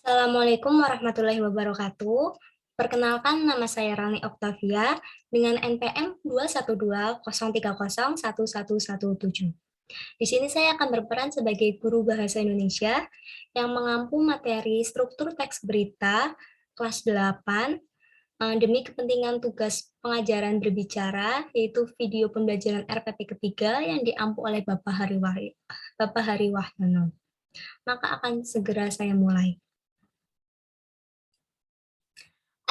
Assalamualaikum warahmatullahi wabarakatuh. Perkenalkan, nama saya Rani Oktavia dengan NPM 21203011117. Di sini saya akan berperan sebagai guru bahasa Indonesia yang mengampu materi struktur teks berita kelas 8 demi kepentingan tugas pengajaran berbicara, yaitu video pembelajaran RPP ketiga yang diampu oleh Bapak Hari Wahyono. Maka akan segera saya mulai.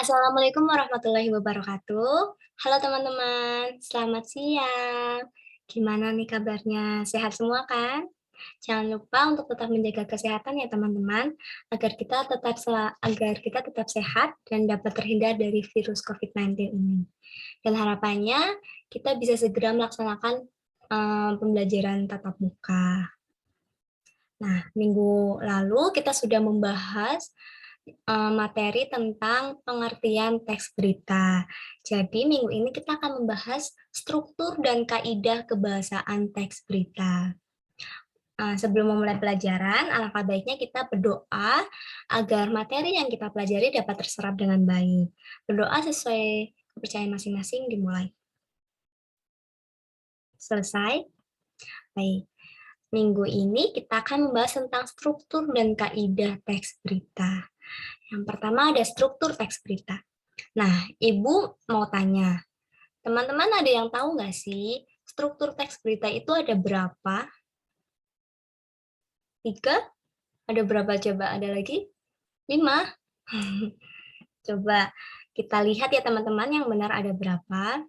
Assalamualaikum warahmatullahi wabarakatuh. Halo teman-teman, selamat siang. Gimana nih kabarnya? Sehat semua kan? Jangan lupa untuk tetap menjaga kesehatan ya teman-teman, agar kita tetap sehat dan dapat terhindar dari virus COVID-19 ini. Dan harapannya kita bisa segera melaksanakan pembelajaran tatap muka. Nah, minggu lalu kita sudah membahas materi tentang pengertian teks berita. Jadi minggu ini kita akan membahas struktur dan kaidah kebahasaan teks berita. Sebelum memulai pelajaran, alangkah baiknya kita berdoa agar materi yang kita pelajari dapat terserap dengan baik. Berdoa sesuai kepercayaan masing-masing dimulai. Selesai? Baik. Minggu ini kita akan membahas tentang struktur dan kaidah teks berita. Yang pertama ada struktur teks berita. Nah, Ibu mau tanya, teman-teman ada yang tahu nggak sih struktur teks berita itu ada berapa? 3? Ada berapa coba? Ada lagi? 5? Coba kita lihat ya teman-teman yang benar ada berapa.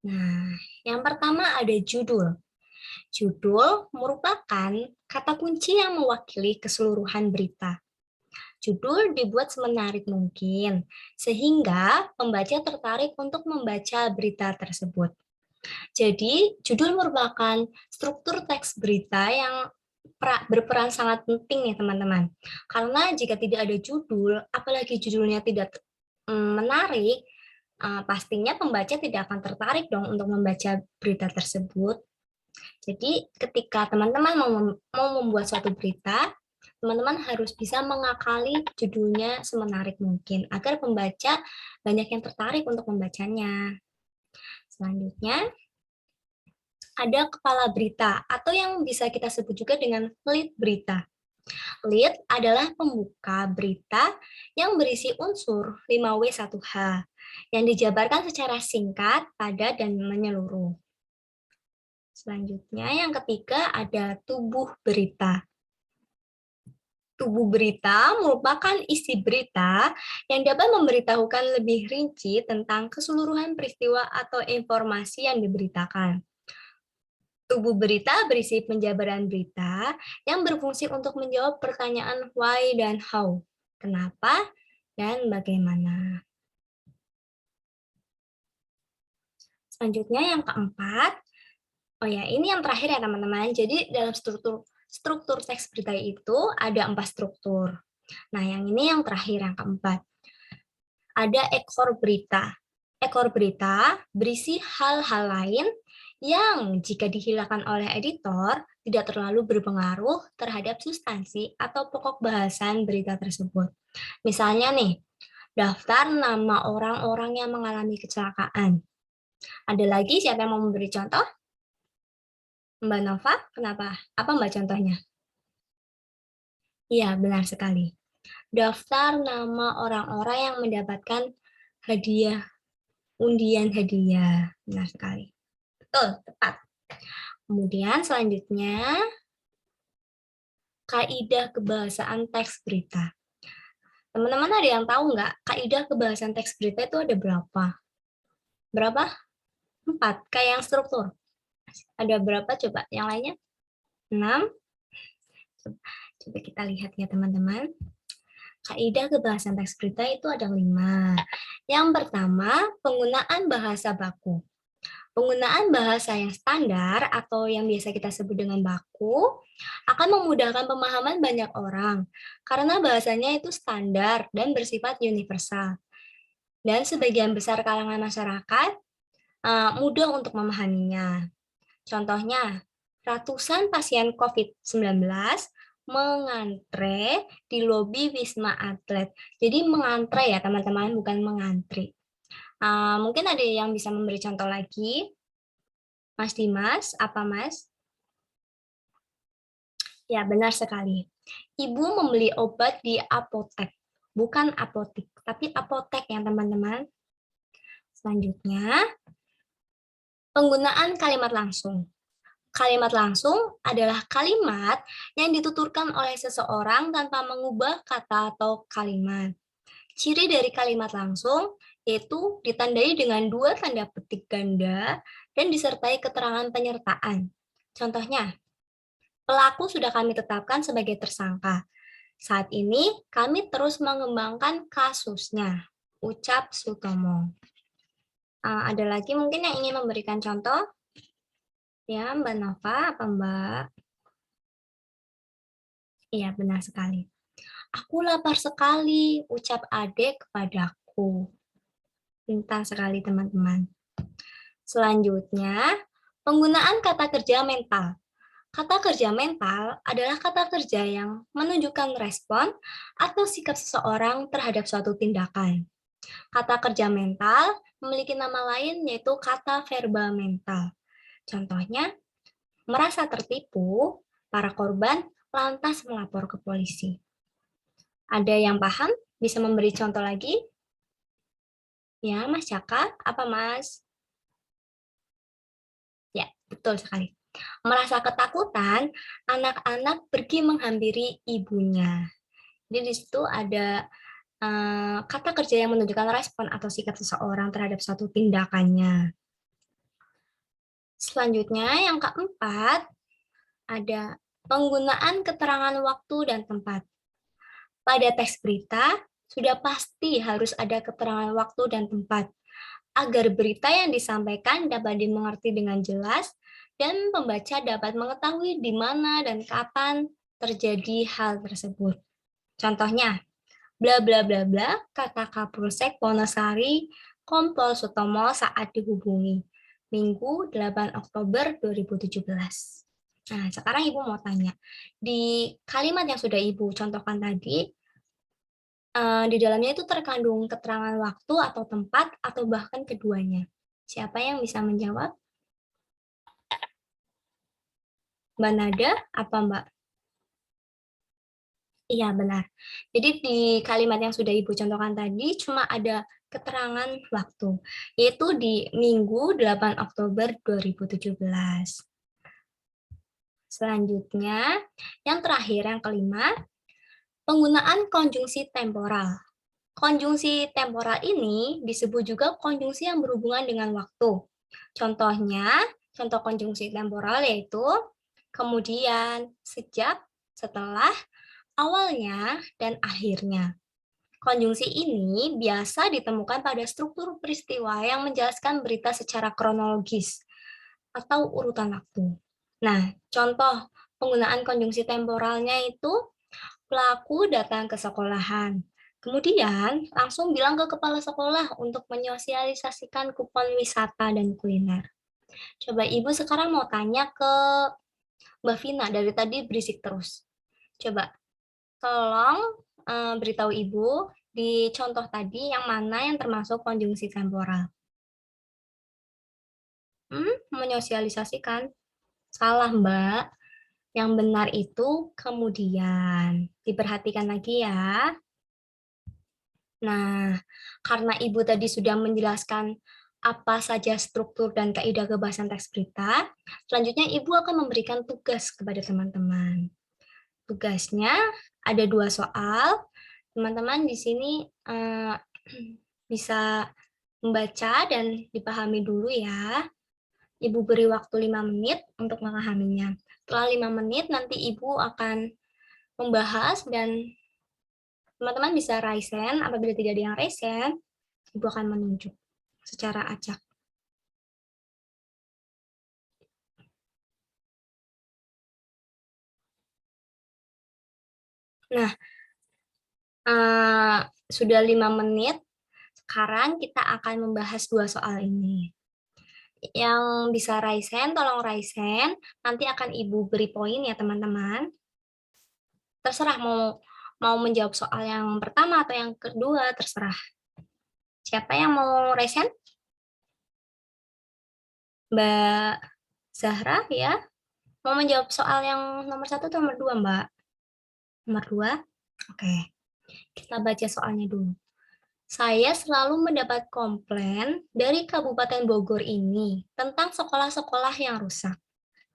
Nah, yang pertama ada judul. Judul merupakan kata kunci yang mewakili keseluruhan berita. Judul dibuat semenarik mungkin, sehingga pembaca tertarik untuk membaca berita tersebut. Jadi, judul merupakan struktur teks berita yang berperan sangat penting nih teman-teman. Karena jika tidak ada judul, apalagi judulnya tidak menarik, pastinya pembaca tidak akan tertarik dong untuk membaca berita tersebut. Jadi, ketika teman-teman mau membuat suatu berita, teman-teman harus bisa mengakali judulnya semenarik mungkin agar pembaca banyak yang tertarik untuk membacanya. Selanjutnya, ada kepala berita atau yang bisa kita sebut juga dengan lead berita. Lead adalah pembuka berita yang berisi unsur 5W1H yang dijabarkan secara singkat, padat, dan menyeluruh. Selanjutnya, yang ketiga ada tubuh berita. Tubuh berita merupakan isi berita yang dapat memberitahukan lebih rinci tentang keseluruhan peristiwa atau informasi yang diberitakan. Tubuh berita berisi penjabaran berita yang berfungsi untuk menjawab pertanyaan why dan how, kenapa, dan bagaimana. Selanjutnya yang keempat, ini yang terakhir ya teman-teman. Jadi dalam struktur teks berita itu ada 4 struktur. Nah, yang ini yang terakhir, yang keempat. Ada ekor berita. Ekor berita berisi hal-hal lain yang jika dihilangkan oleh editor tidak terlalu berpengaruh terhadap substansi atau pokok bahasan berita tersebut. Misalnya nih, daftar nama orang-orang yang mengalami kecelakaan. Ada lagi siapa yang mau memberi contoh? Mbak Nova, kenapa? Apa Mbak contohnya? Iya, benar sekali. Daftar nama orang-orang yang mendapatkan hadiah, undian hadiah. Benar sekali. Betul, tepat. Kemudian selanjutnya, kaidah kebahasaan teks berita. Teman-teman ada yang tahu nggak, kaidah kebahasaan teks berita itu ada berapa? Berapa? 4, kayak yang struktur. Ada berapa coba yang lainnya? 6? Coba kita lihat ya teman-teman. Kaidah kebahasan teks berita itu ada 5. Yang pertama, penggunaan bahasa baku. Penggunaan bahasa yang standar atau yang biasa kita sebut dengan baku akan memudahkan pemahaman banyak orang karena bahasanya itu standar dan bersifat universal. Dan sebagian besar kalangan masyarakat mudah untuk memahaminya. Contohnya, ratusan pasien COVID-19 mengantre di lobi Wisma Atlet. Jadi mengantre ya teman-teman, bukan mengantri. Mungkin ada yang bisa memberi contoh lagi? Mas Dimas, apa Mas? Ya, benar sekali. Ibu membeli obat di apotek, bukan apotik, tapi apotek ya teman-teman. Selanjutnya, penggunaan kalimat langsung. Kalimat langsung adalah kalimat yang dituturkan oleh seseorang tanpa mengubah kata atau kalimat. Ciri dari kalimat langsung yaitu ditandai dengan dua tanda petik ganda dan disertai keterangan penyertaan. Contohnya, pelaku sudah kami tetapkan sebagai tersangka. Saat ini kami terus mengembangkan kasusnya, ucap Sutomo. Ada lagi mungkin yang ingin memberikan contoh? Ya, Mbak Nova, apa Mbak? Iya, benar sekali. Aku lapar sekali, ucap Ade kepadaku. Pintar sekali teman-teman. Selanjutnya, penggunaan kata kerja mental. Kata kerja mental adalah kata kerja yang menunjukkan respon atau sikap seseorang terhadap suatu tindakan. Kata kerja mental memiliki nama lain yaitu kata verbal mental. Contohnya, merasa tertipu, para korban lantas melapor ke polisi. Ada yang paham? Bisa memberi contoh lagi? Ya, Mas Caka, apa Mas? Ya, betul sekali. Merasa ketakutan, anak-anak pergi menghampiri ibunya. Jadi di situ ada kata kerja yang menunjukkan respon atau sikap seseorang terhadap suatu tindakannya. Selanjutnya, yang keempat, ada penggunaan keterangan waktu dan tempat. Pada teks berita, sudah pasti harus ada keterangan waktu dan tempat, agar berita yang disampaikan dapat dimengerti dengan jelas dan pembaca dapat mengetahui di mana dan kapan terjadi hal tersebut. Contohnya, bla bla bla bla, kata Kapolsek Wonosari, Kompol Sutomo saat dihubungi. Minggu 8 Oktober 2017. Nah, sekarang Ibu mau tanya, di kalimat yang sudah Ibu contohkan tadi, di dalamnya itu terkandung keterangan waktu atau tempat atau bahkan keduanya. Siapa yang bisa menjawab? Mbak Nada, apa Mbak? Iya, benar. Jadi di kalimat yang sudah Ibu contohkan tadi cuma ada keterangan waktu, yaitu di Minggu 8 Oktober 2017. Selanjutnya, yang terakhir, yang kelima, penggunaan konjungsi temporal. Konjungsi temporal ini disebut juga konjungsi yang berhubungan dengan waktu. Contohnya, contoh konjungsi temporal yaitu kemudian, sejak, setelah, awalnya, dan akhirnya. Konjungsi ini biasa ditemukan pada struktur peristiwa yang menjelaskan berita secara kronologis atau urutan waktu. Nah, contoh penggunaan konjungsi temporalnya itu pelaku datang ke sekolahan. Kemudian langsung bilang ke kepala sekolah untuk menyosialisasikan kupon wisata dan kuliner. Coba Ibu sekarang mau tanya ke Mbak Vina, dari tadi berisik terus. Coba tolong beritahu Ibu di contoh tadi yang mana yang termasuk konjungsi temporal. Menyosialisasikan. Salah, Mbak. Yang benar itu kemudian. Diperhatikan lagi ya. Nah, karena Ibu tadi sudah menjelaskan apa saja struktur dan kaidah kebahasan teks berita, selanjutnya Ibu akan memberikan tugas kepada teman-teman. Tugasnya ada 2 soal. Teman-teman di sini bisa membaca dan dipahami dulu ya. Ibu beri waktu 5 menit untuk memahaminya. Setelah 5 menit nanti Ibu akan membahas dan teman-teman bisa raise hand. Apabila tidak ada yang raise hand, Ibu akan menunjuk secara acak. Nah, sudah 5 menit. Sekarang kita akan membahas 2 soal ini. Yang bisa raise hand, tolong raise hand. Nanti akan Ibu beri poin ya teman-teman. Terserah mau menjawab soal yang pertama atau yang kedua, terserah. Siapa yang mau resen? Mbak Zahra ya? Mau menjawab soal yang nomor 1 atau nomor 2, Mbak? Nomor 2? Oke, kita baca soalnya dulu. Saya selalu mendapat komplain dari Kabupaten Bogor ini tentang sekolah-sekolah yang rusak.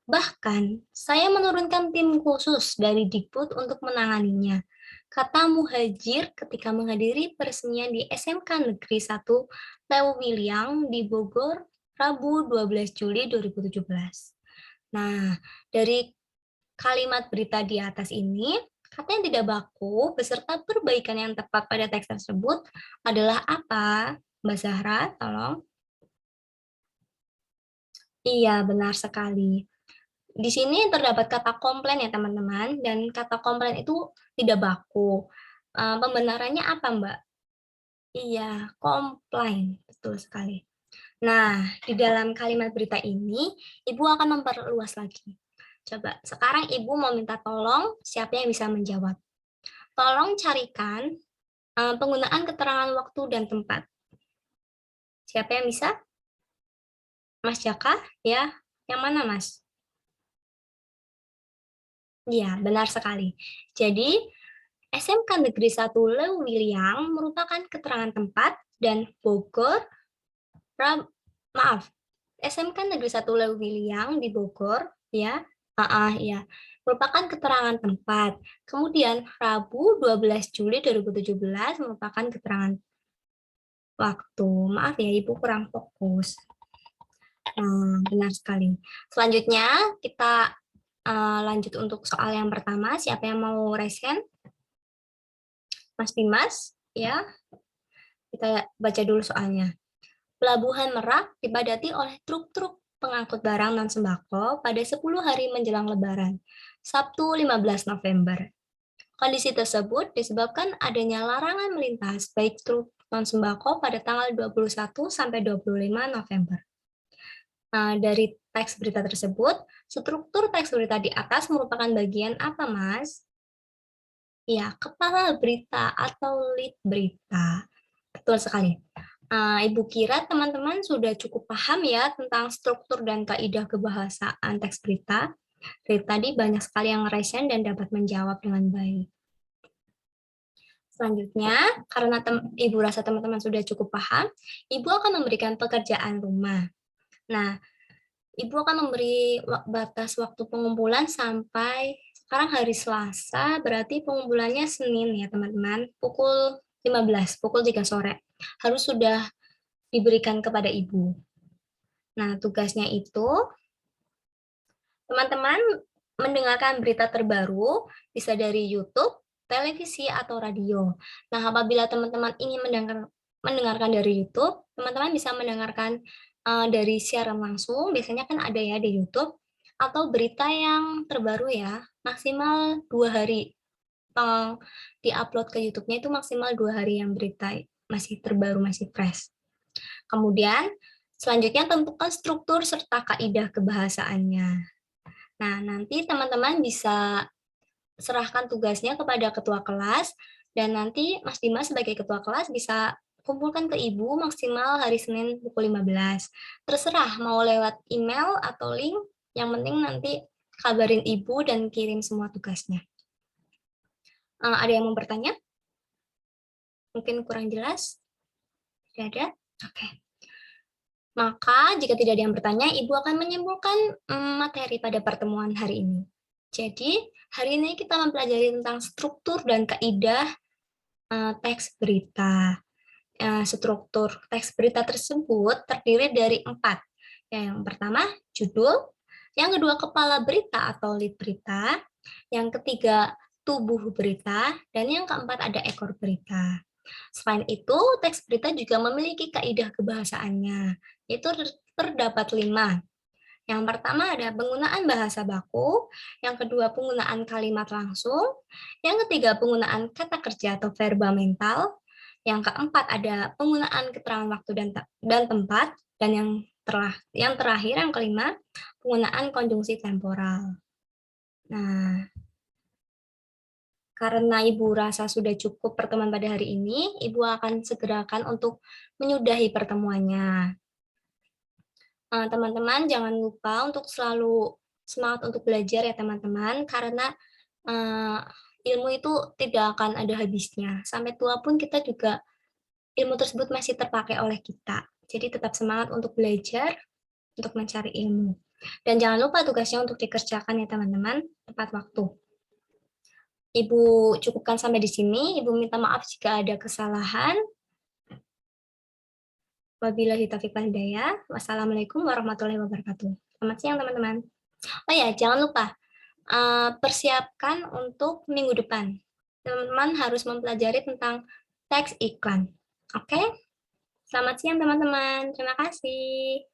Bahkan, saya menurunkan tim khusus dari Dikbud untuk menanganinya, kata Muhajir ketika menghadiri peresmian di SMK Negeri 1 Leo Wiliang di Bogor, Rabu 12 Juli 2017. Nah, dari kalimat berita di atas ini, kata yang tidak baku beserta perbaikan yang tepat pada teks tersebut adalah apa? Mbak Zahra, tolong. Iya, benar sekali. Di sini terdapat kata komplain ya teman-teman, dan kata komplain itu tidak baku. Pembenarannya apa, Mbak? Iya, komplain, betul sekali. Nah, di dalam kalimat berita ini, Ibu akan memperluas lagi. Coba, sekarang Ibu mau minta tolong siapa yang bisa menjawab. Tolong carikan penggunaan keterangan waktu dan tempat. Siapa yang bisa? Mas Jaka, ya? Yang mana, Mas? Iya, benar sekali. Jadi, SMK Negeri 1 Leuwiliang merupakan keterangan tempat dan Bogor, maaf, SMK Negeri 1 Leuwiliang di Bogor, ya, ya, merupakan keterangan tempat. Kemudian Rabu 12 Juli 2017 merupakan keterangan waktu. Maaf ya, Ibu kurang fokus. Benar sekali. Selanjutnya kita lanjut untuk soal yang pertama. Siapa yang mau resen? Mas Dimas, ya. Kita baca dulu soalnya. Pelabuhan Merak dipadati oleh truk-truk pengangkut barang non sembako pada 10 hari menjelang Lebaran, Sabtu 15 November. Kondisi tersebut disebabkan adanya larangan melintas baik truk non sembako pada tanggal 21 sampai 25 November. Dari teks berita tersebut, struktur teks berita di atas merupakan bagian apa, Mas? Ya, kepala berita atau lead berita. Betul sekali. Ibu kira teman-teman sudah cukup paham ya tentang struktur dan kaidah kebahasaan teks berita. Dari tadi banyak sekali yang resen dan dapat menjawab dengan baik. Selanjutnya, karena Ibu rasa teman-teman sudah cukup paham, Ibu akan memberikan pekerjaan rumah. Nah, Ibu akan memberi batas waktu pengumpulan sampai sekarang hari Selasa, berarti pengumpulannya Senin ya teman-teman, pukul 15, pukul 3 sore. Harus sudah diberikan kepada Ibu. Nah, tugasnya itu, teman-teman mendengarkan berita terbaru, bisa dari YouTube, televisi, atau radio. Nah, apabila teman-teman ingin mendengarkan dari YouTube, teman-teman bisa mendengarkan dari siaran langsung, biasanya kan ada ya di YouTube, atau berita yang terbaru ya, maksimal 2 hari. Di-upload ke YouTube-nya itu maksimal 2 hari yang berita masih terbaru, masih fresh. Kemudian, selanjutnya tentukan struktur serta kaidah kebahasaannya. Nah, nanti teman-teman bisa serahkan tugasnya kepada ketua kelas, dan nanti Mas Dimas sebagai ketua kelas bisa kumpulkan ke Ibu maksimal hari Senin pukul 15. Terserah mau lewat email atau link, yang penting nanti kabarin Ibu dan kirim semua tugasnya. Ada yang mau bertanya? Mungkin kurang jelas? Tidak ada? Oke. Maka jika tidak ada yang bertanya, Ibu akan menyimpulkan materi pada pertemuan hari ini. Jadi, hari ini kita mempelajari tentang struktur dan kaidah teks berita. Struktur teks berita tersebut terdiri dari 4. Yang pertama, judul. Yang kedua, kepala berita atau lead berita. Yang ketiga, tubuh berita. Dan yang keempat, ada ekor berita. Selain itu, teks berita juga memiliki kaidah kebahasaannya, yaitu terdapat 5. Yang pertama ada penggunaan bahasa baku, yang kedua penggunaan kalimat langsung, yang ketiga penggunaan kata kerja atau verba mental, yang keempat ada penggunaan keterangan waktu dan tempat, dan yang terakhir yang kelima penggunaan konjungsi temporal. Nah, Karena Ibu rasa sudah cukup pertemuan pada hari ini, Ibu akan segerakan untuk menyudahi pertemuannya. Teman-teman jangan lupa untuk selalu semangat untuk belajar ya teman-teman, karena ilmu itu tidak akan ada habisnya. Sampai tua pun kita juga ilmu tersebut masih terpakai oleh kita. Jadi tetap semangat untuk belajar, untuk mencari ilmu. Dan jangan lupa tugasnya untuk dikerjakan ya teman-teman, tepat waktu. Ibu cukupkan sampai di sini. Ibu minta maaf jika ada kesalahan. Wabillahi taufiq wal hidayah. Wassalamualaikum warahmatullahi wabarakatuh. Selamat siang teman-teman. Oh ya, jangan lupa persiapkan untuk minggu depan. Teman-teman harus mempelajari tentang teks iklan. Oke? Selamat siang teman-teman. Terima kasih.